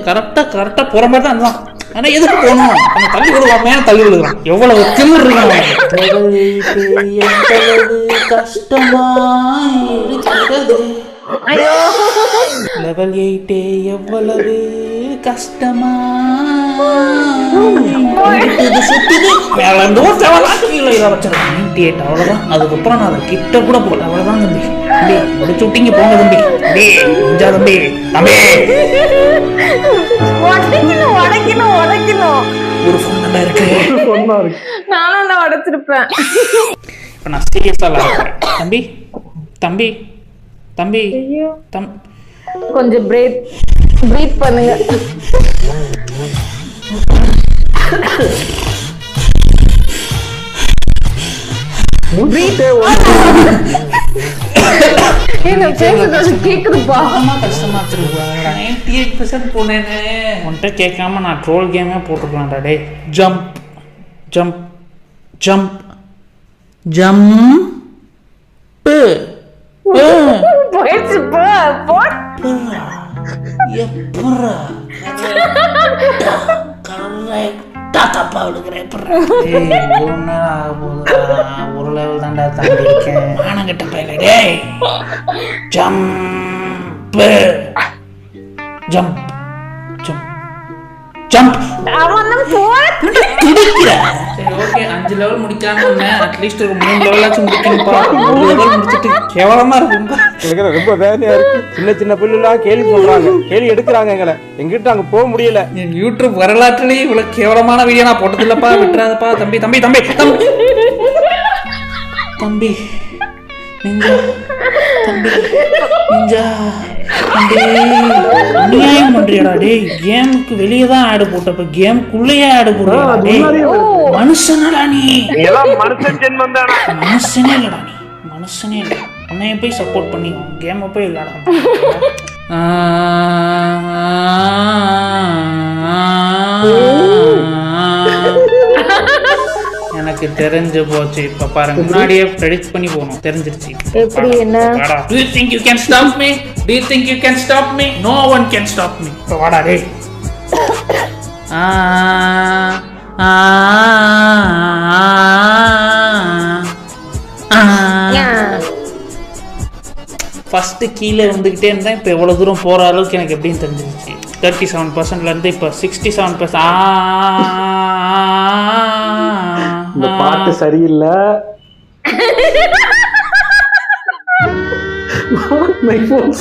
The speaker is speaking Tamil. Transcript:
கரெக்டா போற மாதிரி தான் இருந்தான். ஆனா எதுக்கு போகணும்? நம்ம தள்ளி விடுவாமே, தள்ளி விடுவான். எவ்வளவு திமிர் இருக்கு. கஷ்டமா இருக்கிறது. லெவல் 8 எவ்வளவு கஷ்டமா அவ்வளவுதான். அதுக்கப்புறம் நான் அதை கிட்ட கூட போல. அவ்வளவுதான் தம்பி. முடிச்சு விட்டீங்க, போங்க தம்பி. தம்பி தம்பி ஒரு ஃபோன் தான் இருக்கு. நானும் உடைச்சிருப்பேன். இப்ப நான் சீரியஸா விளையாடுறேன். தம்பி தம்பி தம்பி கொஞ்சம் பிரீத் பண்ணுங்க. கேக்குதுப்பா. கஷ்டமா இருக்குப்பா. 98% போனேன்னு உன்கிட்ட கேட்காம நான் ட்ரோல் கேமே போட்டுக்கலாம்டா. டே ஜம்ப் ஜம்ப் ஜம்ப் ஜம்ப் போயிடுச்சு. ஒரு லெவல் தான்டா தாண்டி இருக்கேன். மானங்கிட்ட பையல. டேய் ஜம்ப் ஜம்ப் ஜம்ப் ஜம்ப். சரி ஓகே, 5 லெவல் முடிக்காம அட்லீஸ்ட் ஒரு 3 லெவலாச்சும் முடிக்கணும்ப்பா. 3 லெவல் முடிச்சிட்டு கேவலமா இருக்கும்பா. எனக்கு ரொம்ப வேதனையா இருக்கு. சின்ன பிள்ளைலாம் கேள்வி சொல்றாங்க, கேள்வி எடுக்கிறாங்க. எங்கிட்ட அங்க போக முடியல. என் யூடியூப் வரலாற்றுலயே இவ்வளவு கேவலமான வீடியோ நான் போட்டதில்லப்பா. விட்டுறாதப்பா தம்பி தம்பி தம்பி தம்பி தம்பி நெஞ்சா தம்பி நெஞ்சா தம்பி. அநியாயம் பண்றியடா டேய். கேமுக்கு வெளியே தான் ஆடு போட்டப்ப கேமுக்குள்ளேயே ஆடு போடுறா டேய். மனுஷனடா நீ. மனுஷனே இல்லடா நீ. மனுஷனே இல்லை. உன்னைய போய் சப்போர்ட் பண்ணி கேமை போய் விளையாட. எனக்கு தெரிஞ்சு போச்சு. இப்ப பாருங்க, முன்னாடியே ப்ரெடிக்ட் பண்ணி போகணும். தெரிஞ்சிருச்சு. எப்படி என்ன? Do you think you can stop me? Do you think you can stop me? No one can stop me. இப்ப வாடா டேய். ஃபர்ஸ்ட் கீழே வந்துகிட்டே இருந்தேன். இப்போ எவ்வளவு தூரம் போற அளவுக்கு எனக்கு எப்படின்னு தெரிஞ்சிருச்சு. 37%ல இருந்து இப்போ 67%. இந்த பாட்டு சரியில்லை. My phone